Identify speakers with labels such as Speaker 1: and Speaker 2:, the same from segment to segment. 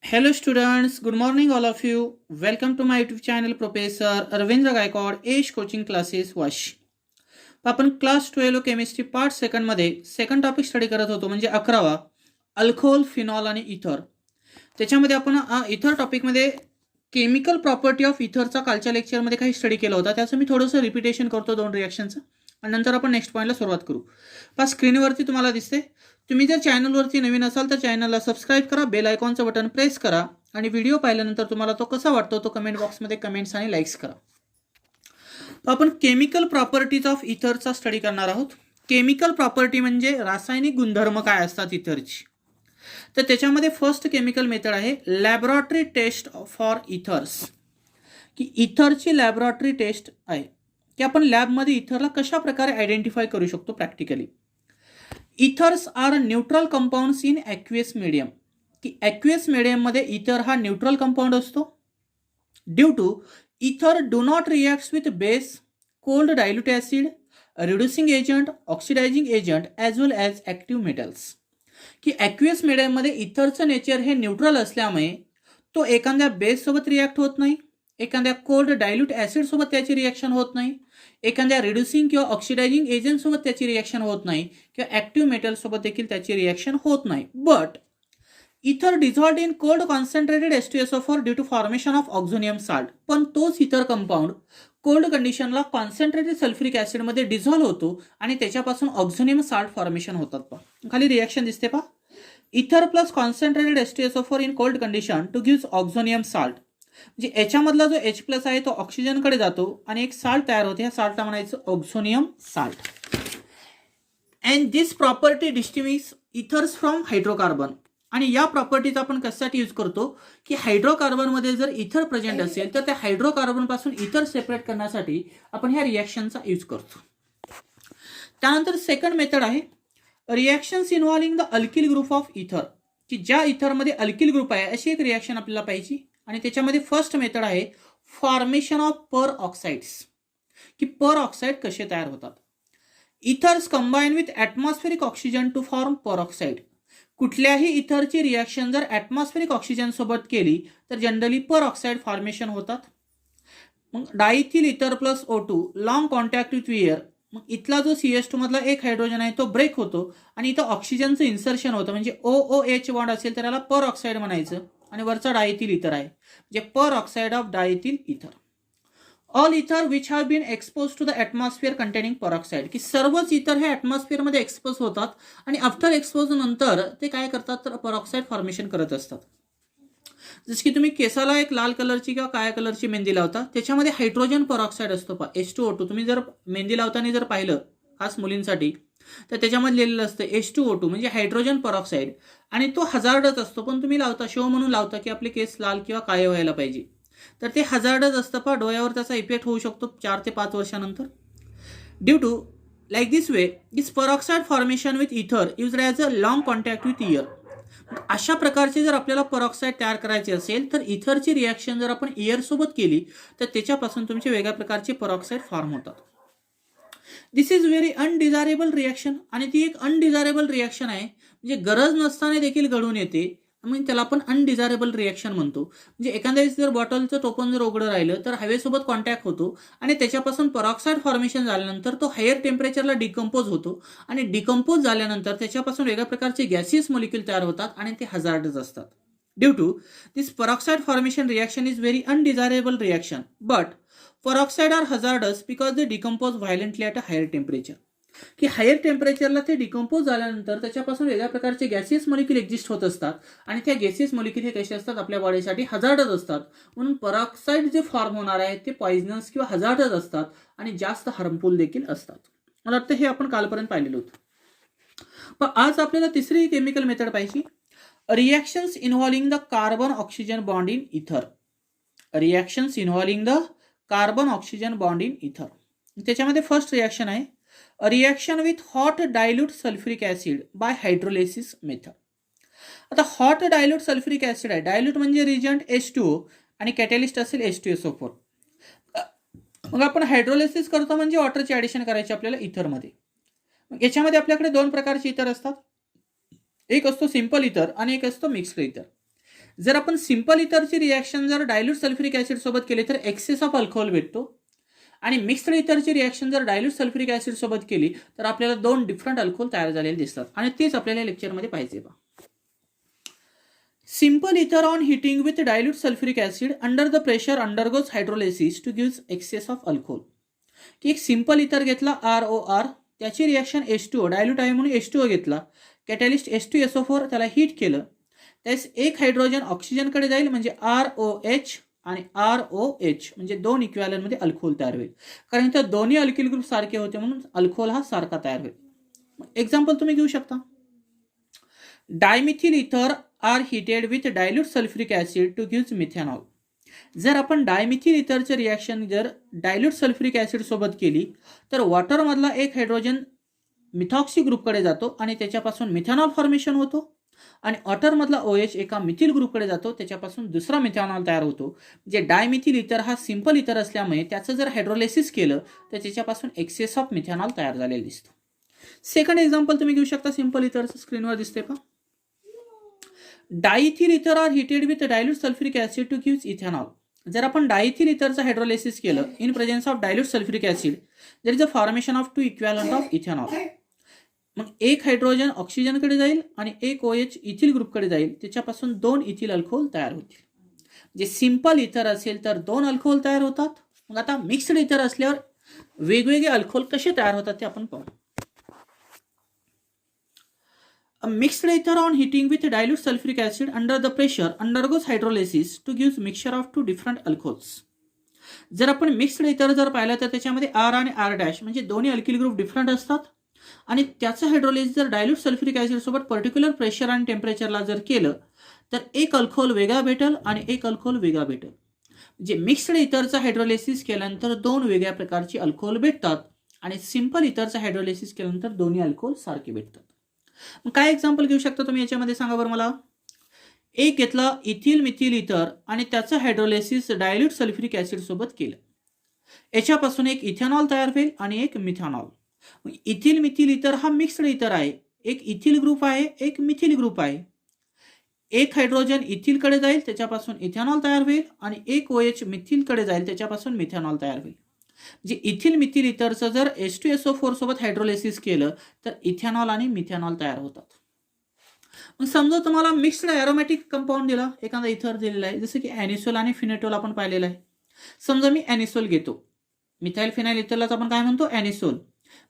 Speaker 1: Hello students, good morning all of you. Welcome to my YouTube channel Professor Ravindra Gaikwad Age Coaching Classes Wash. आपण class 12 chemistry part second मध्ये second topic study करत होतो म्हणजे 11वा alcohol, phenol आणि इथर. त्याच्यामध्ये आपण इथर टॉपिकमध्ये केमिकल प्रॉपर्टी ऑफ इथरचा कालच्या लेक्चरमध्ये काही स्टडी केला होता. त्याचं मी थोडंसं रिपिटेशन करतो दोन रिॲक्शनचं आणि नंतर आपण नेक्स्ट पॉईंटला सुरुवात करू. पहा स्क्रीनवरती तुम्हाला दिसते. तुम्ही जर चॅनलवरती नवीन असाल तर चॅनलला सबस्क्राईब करा, बेल आयकॉनचं बटन प्रेस करा आणि व्हिडिओ पाहिल्यानंतर तुम्हाला तो कसा वाटतो तो कमेंट बॉक्समध्ये कमेंट्स आणि लाईक्स करा. आपण केमिकल प्रॉपर्टीज ऑफ इथरचा स्टडी करणार आहोत. केमिकल प्रॉपर्टी म्हणजे रासायनिक गुणधर्म काय असतात इथरची. तर त्याच्यामध्ये फर्स्ट केमिकल मेथड आहे लॅबोरेटरी टेस्ट फॉर इथर्स. की इथरची लॅबोरेटरी टेस्ट आहे की आपण लॅबमध्ये इथरला कशा प्रकारे आयडेंटिफाय करू शकतो practically. Ethers are neutral compounds in aqueous medium. की ॲक्वियस मीडियममध्ये इथर हा न्यूट्रल कंपाऊंड असतो. Due to ether do not reacts with base, cold dilute acid, reducing agent, oxidising agent as well as active metals. की aqueous मीडियममध्ये इथरचं nature हे neutral असल्यामुळे तो एखाद्या बेससोबत रिॲक्ट होत नाही, एखाद्या कोल्ड डायल्यूट ॲसिडसोबत त्याची रिॲक्शन होत नाही, एखाद्या रिड्युसिंग किंवा ऑक्सिडायझिंग एजंटसोबत त्याची रिॲक्शन होत नाही किंवा ॲक्टिव्ह मेटलसोबत देखील त्याची रिॲक्शन होत नाही. But ether dissolved in cold concentrated H2SO4 due to formation of oxonium salt. पण तोच इथर कंपाऊंड कोल्ड कंडिशनला कॉन्सन्ट्रेटेड सल्फ्युरिक ॲसिडमध्ये डिझॉल्व्ह होतो आणि त्याच्यापासून ऑक्झोनियम साल्ट फॉर्मेशन होतात. खाली रिॲक्शन दिसते पहा. Ether plus concentrated H2SO4 in cold condition to gives oxonium salt. म्हणजे याच्यामधला जो H प्लस आहे तो ऑक्सिजनकडे जातो आणि एक साल्ट तयार होते. ह्या साल्टला म्हणायचं oxonium salt. And this property distinguish ethers from hydrocarbon. आणि या प्रॉपर्टीचा आपण कशासाठी यूज करतो की हायड्रोकार्बनमध्ये जर इथर प्रेझेंट असेल तर त्या हायड्रोकार्बनपासून इथर सेपरेट करण्यासाठी आपण ह्या रिॲक्शनचा यूज करतो. त्यानंतर सेकंड मेथड आहे reactions involving the alkyl group of इथर. की ज्या इथरमध्ये अल्किल ग्रुप आहे अशी एक रिॲक्शन आपल्याला पाहिजे. आणि त्याच्यामध्ये फर्स्ट मेथड आहे फॉर्मेशन ऑफ पर ऑक्साइड्स. की पर ऑक्साइड कसे तयार होतात. Ethers combine with atmospheric oxygen two form per oxide. कुठल्याही इथरची रिॲक्शन जर ॲटमॉस्फेरिक ऑक्सिजन सोबत केली तर जनरली पर ऑक्साइड फॉर्मेशन होतात. मग डायथिल इथर plus O2 long contact with air. मग इथला जो CH2 मधला एक हायड्रोजन आहे तो ब्रेक होतो आणि इथं ऑक्सिजनचं इन्सर्शन होतं. म्हणजे OOH बॉन्ड असेल तर त्याला पर ऑक्साईड म्हणायचं आणि वरचा डायथिल इथर आहे म्हणजे peroxide of diethyl ether. All ether which have been expose to the atmosphere containing peroxide. की सर्वच इथर हे ॲटमॉस्फिअरमध्ये एक्सपोज होतात आणि आफ्टर एक्सपोज नंतर ते काय करतात तर परऑक्साईड फॉर्मेशन करत असतात. जसं की तुम्ही केसाला एक लाल कलरची किंवा काळ्या कलरची मेहंदी लावता त्याच्यामध्ये हायड्रोजन परऑक्साईड असतो पहा H2O2. तुम्ही जर मेहंदी लावताना जर पाहिलं खास मुलींसाठी तर त्याच्यामध्ये लिहिलेलं असतं H2O2 म्हणजे हायड्रोजन परऑक्साईड आणि तो हजार्डच असतो. पण तुम्ही लावता शो म्हणून लावता की आपले केस लाल किंवा काळे व्हायला पाहिजे. तर ते हजार्डच असतं पहा. डोळ्यावर त्याचा इफेक्ट होऊ शकतो 4 ते 5 वर्षानंतर. Due to like this way this peroxide formation with ether use as a long contact with air. अशा प्रकारचे जर आपल्याला परऑक्साईड तयार करायचे असेल तर इथरची रिॲक्शन जर आपण एअरसोबत केली तर त्याच्यापासून तुमचे वेगळ्या प्रकारचे परऑक्साईड फॉर्म होतात. दिस इज व्हेरी अनडिझायरेबल रिॲक्शन. आणि ती एक अनडिझायरेबल रिॲक्शन आहे म्हणजे गरज नसताना देखील घडून येते. म्हणजे त्याला आपण अनडिझायरेबल रिॲक्शन म्हणतो. म्हणजे एखाद्या वेळेस जर बॉटलचं टोपण जर उघडं राहिलं तर हवेसोबत कॉन्टॅक्ट होतो आणि त्याच्यापासून परऑक्साईड फॉर्मेशन झाल्यानंतर तो हायर टेम्परेचरला डिकम्पोज होतो आणि डिकम्पोज झाल्यानंतर त्याच्यापासून वेगळ्या प्रकारचे गॅसियस मॉलिक्यूल तयार होतात आणि ते हजार्डच असतात. Due to this peroxide formation reaction is very undesirable reaction. But peroxide are hazardous because they decompose violently at a higher temperature. की हायर टेम्परेचरला ते डिकम्पोज झाल्यानंतर त्याच्यापासून वेगळ्या प्रकारचे गॅसियस मॉलिक्यूल एक्झिस्ट होत असतात आणि त्या गॅसियस मॉलिक्यूल हे कसे असतात आपल्या बॉडीसाठी हजार्डच असतात. म्हणून परऑक्साईड जे फॉर्म होणार आहे ते पॉइझनस किंवा हजार्डच असतात आणि जास्त हार्मफुल देखील असतात. मला वाटतं हे आपण कालपर्यंत पाहिलेलं होतं. पण आज आपल्याला तिसरी केमिकल मेथड पाहिजे reactions involving the carbon oxygen bond in ether. Reactions involving the carbon oxygen bond in ether. त्याच्यामध्ये फर्स्ट रिॲक्शन आहे reaction with hot dilute sulphuric acid by hydrolysis method. आता हॉट डायल्यूट सल्फ्युरिक ॲसिड आहे. Dilute म्हणजे reagent H2O आणि catalyst असेल H2SO4. मग आपण hydrolysis करतो म्हणजे वॉटरचे ॲडिशन करायचे आपल्याला इथरमध्ये. याच्यामध्ये आपल्याकडे दोन प्रकारचे इथर असतात. एक असतो सिंपल इथर आणि एक असतो मिक्स्ड इथर. जर आपण सिंपल इथरची रिॲक्शन जर डायल्यूट सल्फ्युरिक ॲसिड सोबत केली तर एक्सेस ऑफ अल्कोहोल भेटतो, आणि मिक्स्ड इथरची रिॲक्शन जर डायल्यूट सल्फ्युरिक ॲसिड सोबत केली तर आपल्याला दोन डिफरंट अल्कोहोल तयार झालेले दिसतात, आणि तेच आपल्याला लेक्चरमध्ये पाहिजे बा. Simple ether on heating with dilute sulphuric acid under the pressure undergoes hydrolysis to gives excess of alcohol. की एक सिंपल इथर घेतला ROR, त्याची रिॲक्शन H2O, डायल्यूट आहे म्हणून H2O घेतला, कॅटॅलिस्ट H2SO4 त्याला हीट केलं, त्यास एक हायड्रोजन ऑक्सिजनकडे जाईल म्हणजे ROH आणि ROH म्हणजे दोन इक्विव्हॅलंटमध्ये अल्कोहोल तयार होईल, कारण इथं दोन्ही अल्किल ग्रुप सारखे होते म्हणून अल्कोहोल हा सारखा तयार होईल. एक्झाम्पल तुम्ही घेऊ शकता. Dimethyl ether are heated with dilute sulphuric acid to gives methanol. जर आपण डायमिथिल इथरचे रिॲक्शन जर डायल्यूट सल्फ्युरिक ॲसिड सोबत केली तर वॉटरमधला एक हायड्रोजन मिथॉक्सी ग्रुपकडे जातो आणि त्याच्यापासून मिथेनॉल फॉर्मेशन होतो, आणि वॉटरमधला OH एका मिथिल ग्रुपकडे जातो, त्याच्यापासून दुसरा मिथेनॉल तयार होतो. जे डायमिथिल इथर हा सिंपल इथर असल्यामुळे त्याचं जर हायड्रोलिसिस केलं तर त्याच्यापासून एक्सेस ऑफ मिथेनॉल तयार झालेला दिसतो. सेकंड एक्झाम्पल तुम्ही घेऊ शकता सिंपल इथरचं, स्क्रीनवर दिसते का. Diethyl ether are heated with dilute sulphuric acid to gives ethanol. जर आपण डायथिल इथरचं हायड्रोलिसिस केलं in presence of dilute sulphuric acid there is a formation of 2 equivalent of ethanol. मग एक हायड्रोजन ऑक्सिजनकडे जाईल आणि एक OH इथिल ग्रुपकडे जाईल, त्याच्यापासून दोन इथिल अल्कोहोल तयार होतील. जे सिंपल इथर असेल तर दोन अल्कोहोल तयार होतात. मग आता मिक्स्ड इथर असल्यावर वेगवेगळे अल्कोहोल कसे तयार होतात ते आपण पाहू. A mixed ether on heating with dilute sulfuric acid under the pressure undergoes hydrolysis to gives mixture of two different alcohols. जर आपण मिक्स्ड इथर जर पाहिलं तर त्याच्यामध्ये R आणि R' म्हणजे दोन्ही अल्किल ग्रुप डिफरंट असतात, आणि त्याचं हायड्रोलिसिस जर डायल्यूट सल्फ्युरिक ॲसिड सोबत पर्टिक्युलर प्रेशर आणि टेम्परेचरला जर केलं तर एक अल्कोहोल वेगळा भेटेल आणि एक अल्कोहोल वेगळा भेटेल. म्हणजे मिक्स्ड इथरचं हायड्रोलिसिस केल्यानंतर दोन वेगळ्या प्रकारची अल्कोहोल भेटतात, आणि सिंपल इथरचं हायड्रोलिसिस केल्यानंतर दोन्ही अल्कोहोल सारखे भेटतात. मग काय एक्झाम्पल घेऊ शकता तुम्ही याच्यामध्ये, सांगा बरं मला. एक घेतला इथिल मिथिल इथर आणि त्याचं हायड्रोलिसिस डायल्यूट सल्फ्युरिक ॲसिड सोबत केलं, याच्यापासून एक इथेनॉल तयार होईल आणि एक मिथेनॉल. इथिल मिथिल इथर हा मिक्स्ड इथर आहे, एक इथिल ग्रुप आहे एक मिथिल ग्रुप आहे. एक हायड्रोजन इथिलकडे जाईल त्याच्यापासून इथेनॉल तयार होईल, आणि एक OH मिथिलकडे जाईल त्याच्यापासून मिथेनॉल तयार होईल. म्हणजे इथिल मिथिल इथरचं जर H2SO4 सोबत हायड्रोलिसिस केलं तर इथेनॉल आणि मिथेनॉल तयार होतात. मग समजा तुम्हाला मिक्स्ड ॲरोमॅटिक कंपाऊंड दिला, एखादा इथर दिलेला आहे, जसं की ॲनिसोल आणि फिनेटोल आपण पाहिलेलं आहे. समजा मी ॲनिसोल घेतो, मिथाइल फिनाइल इथरलाच आपण काय म्हणतो ॲनिसोल.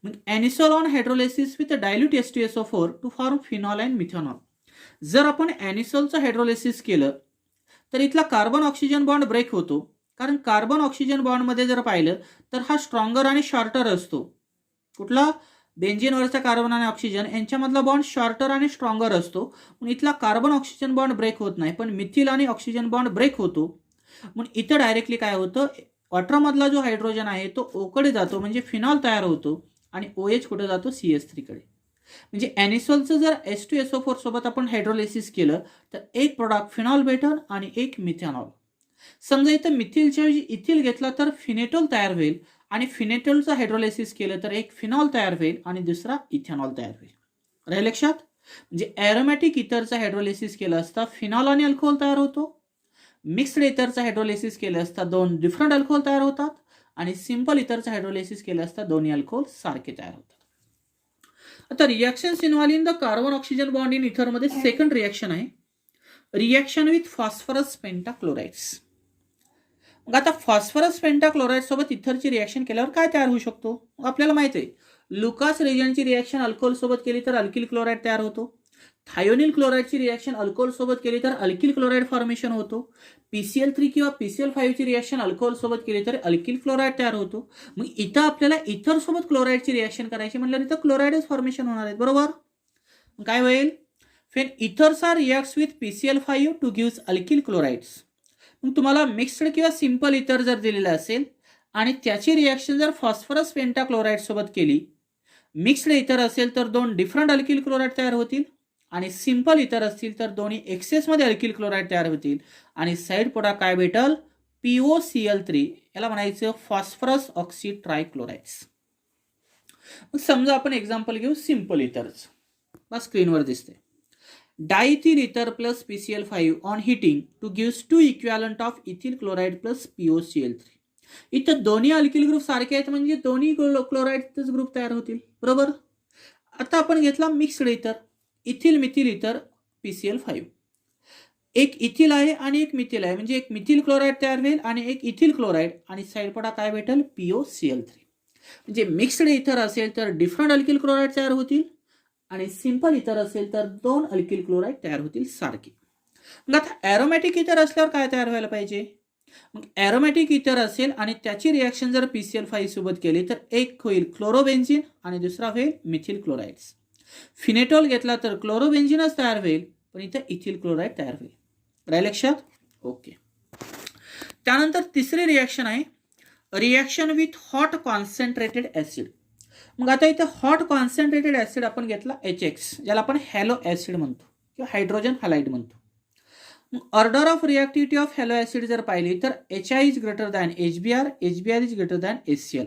Speaker 1: मग anisole on hydrolysis with dilute H2SO4 to form phenol and methanol. जर आपण ॲनिसोलचं हायड्रोलिसिस केलं तर इथला कार्बन ऑक्सिजन बॉन्ड ब्रेक होतो, कारण कार्बन ऑक्सिजन बॉन्डमध्ये जर पाहिलं तर हा स्ट्रॉंगर आणि शॉर्टर असतो. कुठला, बेंझिनवरचा कार्बन आणि ऑक्सिजन यांच्यामधला बॉन्ड शॉर्टर आणि स्ट्रॉंगर असतो, म्हणून इथला कार्बन ऑक्सिजन बॉन्ड ब्रेक होत नाही, पण मिथिल आणि ऑक्सिजन बॉन्ड ब्रेक होतो. म्हणून इथं डायरेक्टली काय होतं, वॉटरमधला जो हायड्रोजन आहे तो ओकडे जातो म्हणजे फिनॉल तयार होतो, आणि OH कुठे जातो CH3 कडे. म्हणजे ॲनिसोलचं जर H2SO4 सोबत आपण हायड्रोलिसिस केलं तर एक प्रोडक्ट फिनॉल भेटेल आणि एक मिथेनॉल. समजा इथं मिथिलच्या ऐवजी इथिल घेतला तर फिनेटोल तयार होईल, आणि फिनेटोलचं हायड्रोलिसिस केलं तर एक फिनॉल तयार होईल आणि दुसरा इथेनॉल तयार होईल. राहील लक्षात. म्हणजे ॲरोमॅटिक इथरचं हायड्रोलिसिस केलं असता फिनॉल आणि अल्कोहोल तयार होतो, मिक्स्ड इथरचं हायड्रोलिसिस केलं असता दोन डिफरंट अल्कोहोल तयार होतात, आणि सिंपल इथरचं हायड्रोलिसिस केलं असता दोन्ही अल्कोहोल सारखे तयार होतात. आता reactions involve in the carbon oxygen bond in इथरमध्ये सेकंड रिॲक्शन आहे रिॲक्शन विथ फॉस्फरस पेंटाक्लोराइड्स. मग आता फॉस्फरस पेंटाक्लोराइड सोबत इथरची रिॲक्शन केल्यावर काय तयार होऊ शकतो, आपल्याला माहिती आहे लुकास रिएजंटची रिॲक्शन अल्कोहोल सोबत केली तर अल्किल क्लोराइड तयार होतो. थायोनिल क्लोराइडची रिॲक्शन अल्कोहोल सोबत केली तर अल्किल क्लोराइड फॉर्मेशन होतो. PCl3 किंवा PCl5 ची रिॲक्शन अल्कोहोल सोबत केली तर अल्किल क्लोराइड तयार होतो. मग इथं आपल्याला इथर सोबत क्लोराइडची रिॲक्शन करायची म्हटल्यावर इथं क्लोराइडच फॉर्मेशन होणार आहे, बरोबर. काय होईल, then ethers are reacts with PCl5 to gives alkyl chlorides. मग तुम्हाला मिक्स्ड किंवा सिंपल इथर जर दिलेलं असेल आणि त्याची रिॲक्शन जर फॉस्फरस पेंटाक्लोराइड सोबत केली, मिक्स्ड इथर असेल तर दोन डिफरंट अल्किल क्लोराइड तयार होतील, आणि सिंपल इथर असतील तर दोन्ही एक्सेसमध्ये अल्किल क्लोराइड तयार होतील, आणि साईड प्रोडक्ट काय भेटल, POCl3, याला म्हणायचं फॉस्फरस ऑक्सी ट्रायक्लोराइड्स. मग समजा आपण एक्झाम्पल घेऊ सिंपल इथरच, बस स्क्रीनवर दिसते. Diethyl ether plus PCl5 on heating to gives 2 equivalent of ethyl chloride plus POCl3. इथं दोन्ही अल्किल ग्रुप सारखे आहेत म्हणजे दोन्ही क्लोराईडचेच ग्रुप तयार होतील, बरोबर. आता आपण घेतला मिक्स्ड इथर, इथिल मिथिल इथर PCl5. एक इथिल आहे आणि एक मिथिल आहे म्हणजे एक मिथिल क्लोराईड तयार होईल आणि एक इथिल क्लोराईड आणि साईड पडा काय भेटेल POCl3. म्हणजे मिक्स्ड इथर असेल तर डिफरंट अल्किल क्लोराईड तयार होतील आणि सिंपल इथर असेल तर दोन अल्किल क्लोराईड तयार होतील सारखे. मग आता ॲरोमॅटिक इथर असल्यावर काय तयार व्हायला पाहिजे. मग ॲरोमॅटिक इथर असेल आणि त्याची रिॲक्शन जर PCl5 सोबत केली तर एक होईल क्लोरोबेन्झिन आणि दुसरा होईल मिथिल क्लोराईड्स. फिनेटॉल घेतला तर क्लोरोबेन्झिनच तयार होईल पण इथं इथिल क्लोराईड तयार होईल. राहील लक्षात. ओके. त्यानंतर तिसरी रिॲक्शन आहे reaction with hot concentrated acid. मग आता इथं हॉट कॉन्सन्ट्रेटेड ॲसिड आपण घेतला HX, ज्याला आपण हॅलो ॲसिड म्हणतो किंवा हायड्रोजन हॅलाइड म्हणतो. मग order of reactivity of halo acid जर पाहिली तर HI is greater than HBr, HBr is greater than HCl.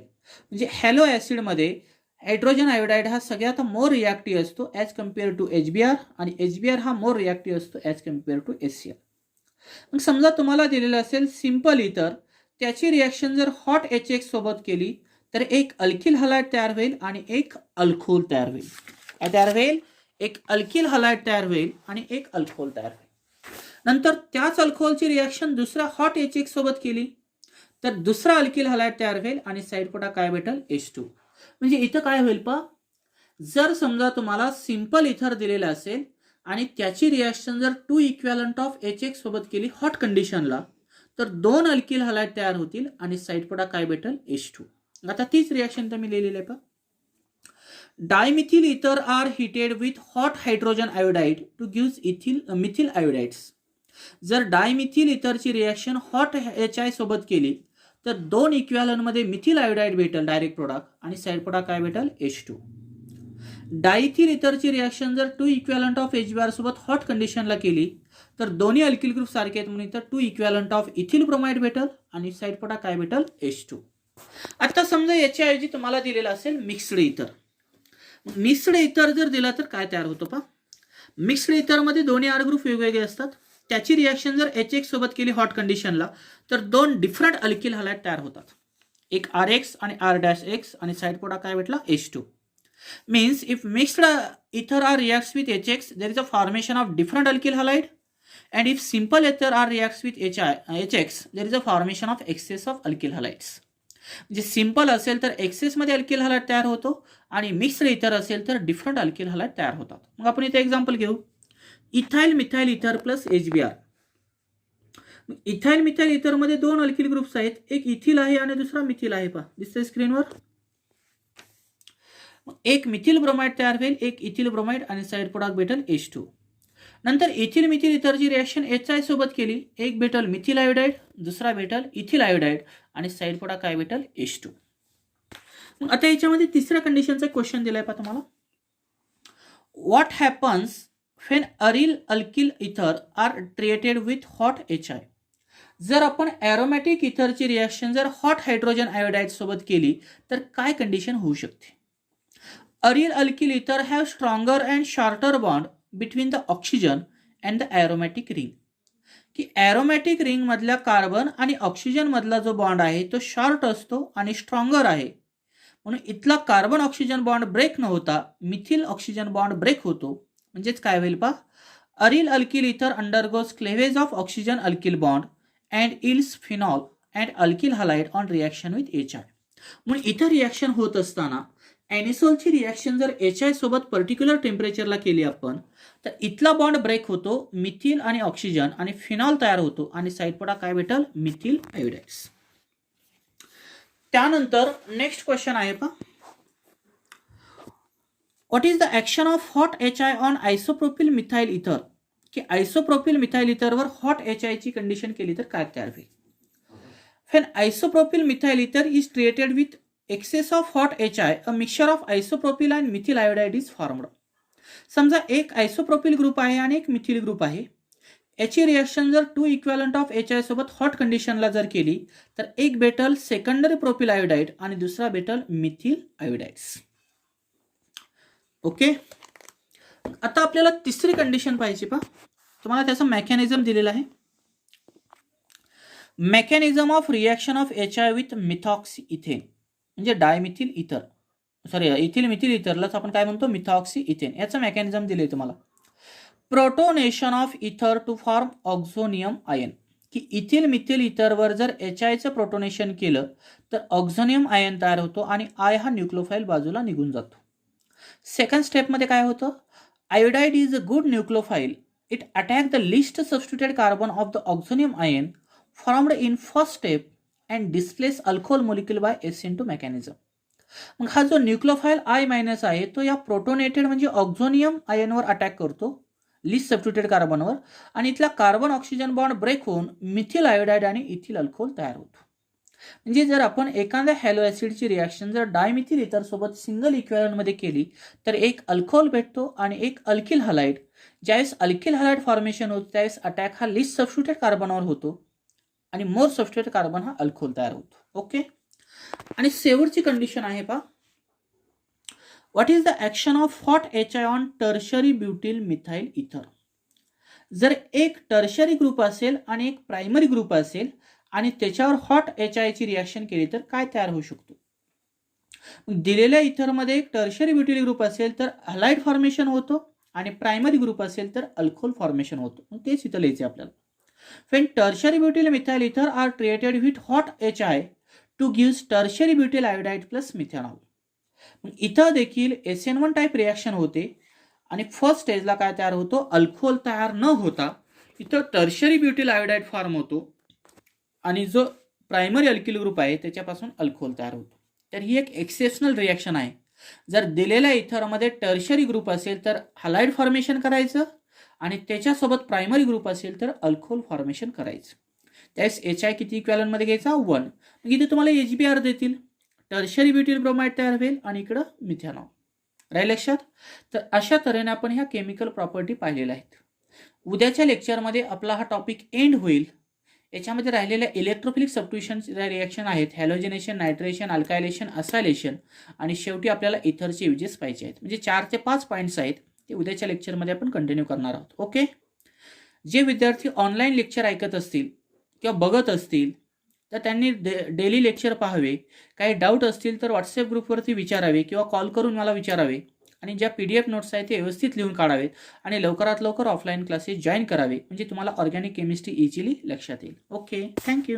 Speaker 1: म्हणजे हॅलो ॲसिडमध्ये हायड्रोजन आयोडाईड हा सगळ्यात मोर रिॲक्टिव्ह असतो ॲज कम्पेअर टू HBr आणि HBr हा मोर रिॲक्टिव्ह असतो ॲज कम्पेअर टू HCl. मग समजा तुम्हाला दिलेलं असेल सिंपल इथर, त्याची रिॲक्शन जर हॉट HX सोबत केली तर एक अल्किल हलाइड तयार होईल आणि एक अल्कोहोल तयार होईल. काय तयार होईल. एक अल्किल हलाइड तयार होईल आणि एक अल्कोहोल तयार होईल. नंतर त्याच अल्कोहोलची रिॲक्शन दुसऱ्या हॉट HX सोबत केली तर दुसरा अल्किल हलाइड तयार होईल आणि साईड पुढे काय भेटेल H2. म्हणजे इथं काय होईल पहा, जर समजा तुम्हाला सिंपल इथर दिलेलं असेल आणि त्याची रिॲक्शन जर 2 इक्विव्हॅलंट ऑफ HX सोबत केली हॉट कंडिशनला तर दोन अल्किल हलाइड तयार होतील आणि साईड पुढे काय भेटेल H2. आता तीच रिॲक्शन तर मी लिहिलेली आहे पहा. Dimethyl ether are heated with hot hydrogen iodide to gives methyl iodides. जर डायमिथिल इथरची रिॲक्शन हॉट HI सोबत केली तर दोन इक्विव्हॅलंटमध्ये मिथिल आयोडाईड भेटेल डायरेक्ट प्रोडक्ट आणि साईड प्रोडक्ट काय भेटेल H2. डायइथिल इथरची रिॲक्शन जर 2 इक्विव्हॅलंट ऑफ HBr सोबत हॉट कंडिशनला केली तर दोन्ही अल्किल ग्रुप सारखे आहेत म्हणून इथं 2 इक्विव्हॅलंट ऑफ इथिल ब्रोमाइड भेटेल आणि साईड प्रोडक्ट काय भेटेल H2. आता समजा याच्याऐवजी तुम्हाला दिलेलं असेल मिक्स्ड इथर. मिक्स्ड इथर जर दिला तर काय तयार होतं पहा. मिक्स्ड इथरमध्ये दोन्ही आर ग्रुप वेगवेगळे असतात. त्याची रिॲक्शन जर HX सोबत केली हॉट कंडिशनला तर दोन डिफरंट अल्किल हलाइड तयार होतात. एक RX आणि R'(X) आणि साईड प्रोडक्ट काय भेटला H2. Means if mixed ether are reacts with HX there is a formation of different alkyl halide and if simple ether are reacts with HX there is a formation of excess of alkyl halides. म्हणजे simple असेल तर एक्सेसमध्ये alkyl halide तयार होतो आणि mixed इथर असेल तर different alkyl halide तयार होतात. मग आपण इथे एक्झाम्पल घेऊ. इथाइल मिथाइल इथर प्लस HBr. इथाइल मिथाइल इथर मध्ये दोन अल्किल ग्रुप्स आहेत, एक इथिल आहे आणि दुसरा मिथिल आहे पहा दिसतंय स्क्रीनवर. एक मिथिल ब्रोमाइड तयार होईल, एक इथिल ब्रोमाइड आणि साईड प्रोडक्ट भेटेल H2. नंतर इथिल मिथिल इथरची रिॲक्शन HI सोबत केली, एक भेटेल मिथिल आयोडाईड दुसरा भेटेल इथिल आयोडाईड आणि साईड प्रोडक्ट काय भेटेल H2. मग आता याच्यामध्ये तिसऱ्या कंडिशनचा क्वेश्चन दिलाय पहा तुम्हाला. What happens when aryl alkyl ether are treated with hot HI. जर आपण ॲरोमॅटिक इथरची रिॲक्शन जर हॉट हायड्रोजन आयोडाईड सोबत केली तर काय कंडिशन होऊ शकते. Aryl alkyl ether have stronger and shorter bond between the oxygen and the aromatic ring. की ॲरोमॅटिक रिंग मधल्या कार्बन आणि ऑक्सिजन मधला जो बॉन्ड आहे तो शॉर्ट असतो आणि स्ट्रॉंगर आहे म्हणून इथला कार्बन ऑक्सिजन बॉन्ड ब्रेक न होता मिथिल ऑक्सिजन बॉन्ड ब्रेक होतो. म्हणजेच काय होईल पहा. अरिल अल्किल इथर undergoes cleavage of oxygen alkyl bond and ills phenol and alkyl halide on reaction with HI. म्हणून इथं रिॲक्शन होत असताना ॲनिसोलची रिॲक्शन जर HI सोबत पर्टिक्युलर टेम्परेचरला केली आपण तर इथला बॉन्ड ब्रेक होतो, मिथिल आणि ऑक्सिजन आणि फिनॉल तयार होतो आणि साईड पडा काय भेटेल मिथिल आयोडाइड्स. त्यानंतर नेक्स्ट क्वेश्चन आहे पहा. What is the action of hot HI on isopropyl methyl इथर. की आयसोप्रोपिल मिथाइल इथरवर हॉट HI ची कंडिशन केली तर काय तयार होईल. व्हेन आयसोप्रोपिल मिथाइल इथर is treated with excess of hot HI, a mixture of isopropyl and methyl iodide is formed. समजा एक आयसोप्रोपिल ग्रुप आहे आणि एक मिथिल ग्रुप आहे. याची रिॲक्शन जर 2 इक्विव्हॅलंट ऑफ HI सोबत हॉट कंडिशनला जर केली तर एक भेटेल सेकंडरी प्रोपिल आयोडाईड आणि दुसरा भेटेल मिथिल आयोडाइड्स. ओके. आता आपल्याला तिसरी कंडिशन पाहिजे पहा. तुम्हाला त्याचं मेकॅनिझम दिलेलं आहे. Mechanism of reaction of HI with methoxy ethane, म्हणजे डायमिथिल इथर, सॉरी इथिल मिथिल इथरलाच आपण काय म्हणतो, मिथॉक्सी इथेन. याचं मेकॅनिझम दिले तुम्हाला. प्रोटोनेशन ऑफ इथर टू फॉर्म ऑक्झोनियम आयन, की इथिल मिथिल इथरवर जर HIचं प्रोटोनेशन केलं तर ऑक्झोनियम आयन तयार होतो आणि आय हा न्यूक्लियोफाईल बाजूला निघून जातो. सेकंड स्टेपमध्ये काय होतं, iodide is a good nucleophile, it attack the least substituted carbon of the oxonium ion formed in first step and displace alcohol molecule by SN2 mechanism. मग हा जो न्यूक्लियोफाईल I मायनस आहे तो या प्रोटोनेटेड म्हणजे ऑक्झोनियम आयनवर अटॅक करतो, लिस्ट सबस्टिट्यूटेड कार्बनवर, आणि इथला कार्बन ऑक्सिजन बॉन्ड ब्रेक होऊन मिथिल आयोडाइड आणि इथिल अल्कोहोल तयार होतो. म्हणजे जर आपण एखाद्या हॅलो ॲसिडची रिॲक्शन जर डायमिथिल इथर सोबत सिंगल इक्विव्हॅलंटमध्ये केली तर एक अल्कोहोल भेटतो आणि एक अल्किल हलाइड. ज्यावेळेस अल्किल हलाइड फॉर्मेशन होतो त्यावेळेस अटॅक हा लिस्ट सबस्टिट्यूटेड कार्बनवर होतो आणि मोर सबस्टिट्यूटेड कार्बन हा अल्कोहोल तयार होतो. ओके. आणि शेवटची कंडिशन आहे पहा, what is the action of hot HI on tertiary butyl methyl ether. जर एक टर्शरी ग्रुप असेल आणि एक प्रायमरी ग्रुप असेल आणि त्याच्यावर हॉट HIची रिॲक्शन केली तर काय तयार होऊ शकतो. दिलेल्या इथरमध्ये एक टर्शरी ब्युटिल ग्रुप असेल तर हलाइड फॉर्मेशन होतो आणि प्रायमरी ग्रुप असेल तर अल्कोहोल फॉर्मेशन होतो. मग तेच इथं लिहायचे आपल्याला. When tertiary butyl methyl ether are treated with hot HI to give tertiary butyl iodide plus methanol. इथं देखील SN1 टाईप रिॲक्शन होते आणि फर्स्ट स्टेजला काय तयार होतो, अल्कोहोल तयार न होता इथं टर्शरी ब्युटिल आयोडाइड फॉर्म होतो आणि जो प्रायमरी अल्किल ग्रुप आहे त्याच्यापासून अल्कोहोल तयार होतो. तर ही एक एक्सेप्शनल रिॲक्शन आहे. जर दिलेल्या इथरमध्ये टर्शरी ग्रुप असेल तर हलाइड फॉर्मेशन करायचं आणि त्याच्यासोबत प्रायमरी ग्रुप असेल तर अल्कोहोल फॉर्मेशन करायचं. त्यावेळेस HI किती इक्वॅलंटमध्ये घ्यायचा, 1. मग इथे तुम्हाला HBr देतील, टर्शरी ब्युटिल ब्रोमाइड तयार होईल आणि इकडं मिथॅनॉल. राहील लक्षात. तर अशा तऱ्हेने आपण ह्या केमिकल प्रॉपर्टी पाहिलेल्या आहेत. उद्याच्या लेक्चरमध्ये आपला हा टॉपिक एंड होईल. याच्यामध्ये राहिलेल्या इलेक्ट्रोफिलिक सबस्टिट्यूशन रिॲक्शन आहेत, हॅलोजिनेशन, नायट्रेशन, अल्कायलेशन, असायलेशन आणि शेवटी आपल्याला इथरचे युजेस पाहिजे आहेत. म्हणजे 4 ते 5 पॉईंट्स आहेत, ते उद्याच्या लेक्चरमध्ये आपण कंटिन्यू करणार आहोत. ओके. जे विद्यार्थी ऑनलाईन लेक्चर ऐकत असतील किंवा बघत असतील तर त्यांनी डेली लेक्चर पाहावे. काही डाऊट असतील तर व्हॉट्सअप ग्रुपवरती विचारावे किंवा कॉल करून मला विचारावे आणि ज्या PDF नोट्स आहेत ते व्यवस्थित लिहून काढावेत आणि लवकरात लवकर ऑफलाईन क्लासेस जॉईन करावे, म्हणजे तुम्हाला ऑर्गॅनिक केमिस्ट्री इझिली लक्षात येईल. Okay, thank you.